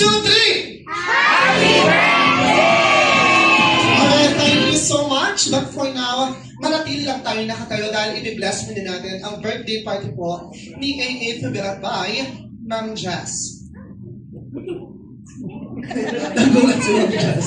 3! Happy Alright, thank you so much. But for now, manatili lang tayo nakatayo dahil i-bless muna natin ang birthday party po ni AA Fabiola by Ma'am Jazz. Nagulat si Ma'am Jazz.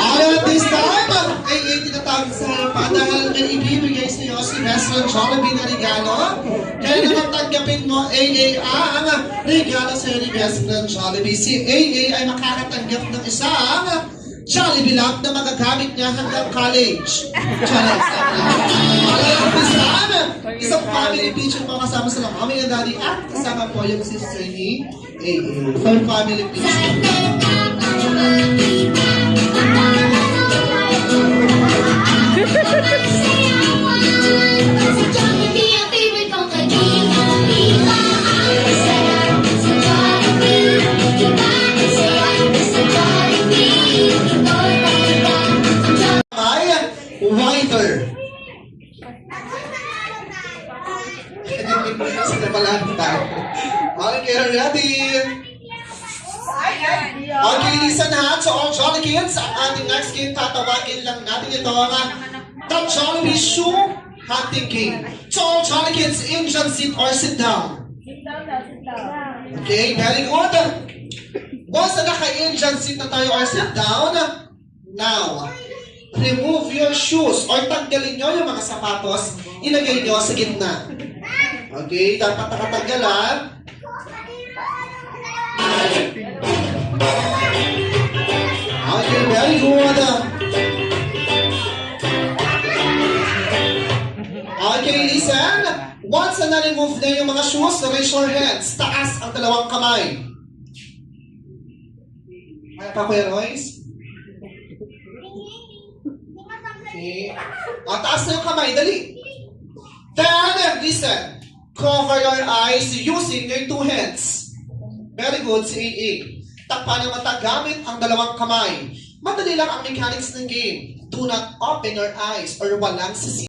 Alright, this time, AA tinatawag sa harapan dahil may ibibigay sa iyo si Restaurant Jollibee na regalo. Kaya naman tanggapin mo, AA, ang regalo sa iyo ni Restaurant Jollibee. Si AA ay makakatanggap ng isang Jollibee Lamp na magagamit niya hanggang college. Challenge. Alright, this time, isang family picture po kasama sa mga mami and daddy at kasama po yung sister ni AA. For family picture. Whiter. Sila pala tayo. Okay, ready? Okay, listen ha. So, all Jolly Kids, ang ating next game, tatawagin lang natin ito the Jollibee Shoe Hunting Game. So, all Jolly Kids, Indian sit or sit down? Sit down na, sit down. Okay, very good. Once na naka-Indian sit na tayo or sit down, now, remove your shoes or tanggalin nyo yung mga sapatos, ilagay nyo sa gitna. Okay, dapat nakatanggalan. Okay, very good. Okay, listen. Once na na-remove na yung mga shoes, raise your hands. Taas ang dalawang kamay. Kaya pa, Kuya Royce? Okay. Taas na yung kamay, dali. Then, listen. Cover your eyes using your two hands. Very good, si AA. Takpan ng mata gamit ang dalawang kamay. Madali lang ang mechanics ng game. Do not open your eyes or walang sisi.